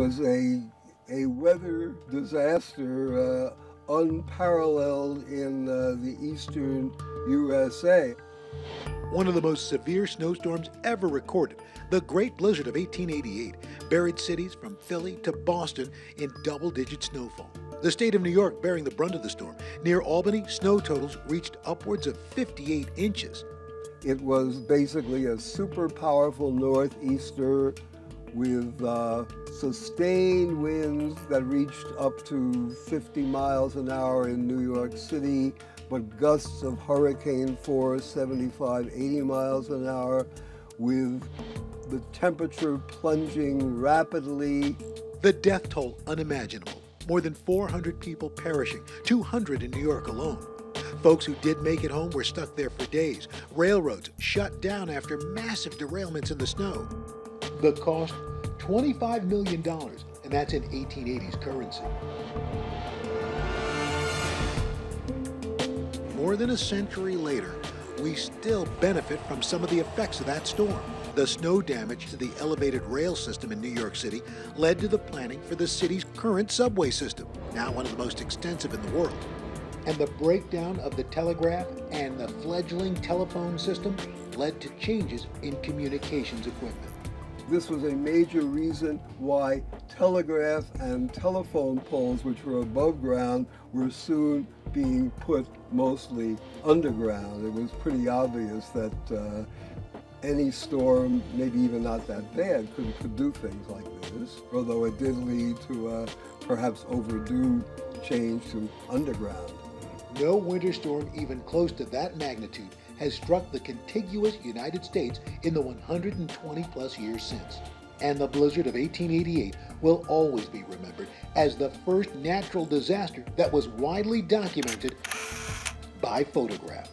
was a weather disaster unparalleled in the eastern USA. One of the most severe snowstorms ever recorded, the Great Blizzard of 1888, buried cities from Philly to Boston in double-digit snowfall. The state of New York bearing the brunt of the storm. Near Albany, snow totals reached upwards of 58 inches. It was basically a super powerful northeaster with sustained winds that reached up to 50 miles an hour in New York City, but gusts of hurricane force, 75, 80 miles an hour, with the temperature plunging rapidly. The death toll unimaginable. More than 400 people perishing, 200 in New York alone. Folks who did make it home were stuck there for days. Railroads shut down after massive derailments in the snow. The cost, $25 million, and that's in 1880s currency. More than a century later, we still benefit from some of the effects of that storm. The snow damage to the elevated rail system in New York City led to the planning for the city's current subway system, now one of the most extensive in the world. And the breakdown of the telegraph and the fledgling telephone system led to changes in communications equipment. This was a major reason why telegraph and telephone poles, which were above ground, were soon being put mostly underground. It was pretty obvious that any storm, maybe even not that bad, could do things like this, although it did lead to perhaps overdue change to underground. No winter storm even close to that magnitude has struck the contiguous United States in the 120 plus years since. And the blizzard of 1888 will always be remembered as the first natural disaster that was widely documented by photograph.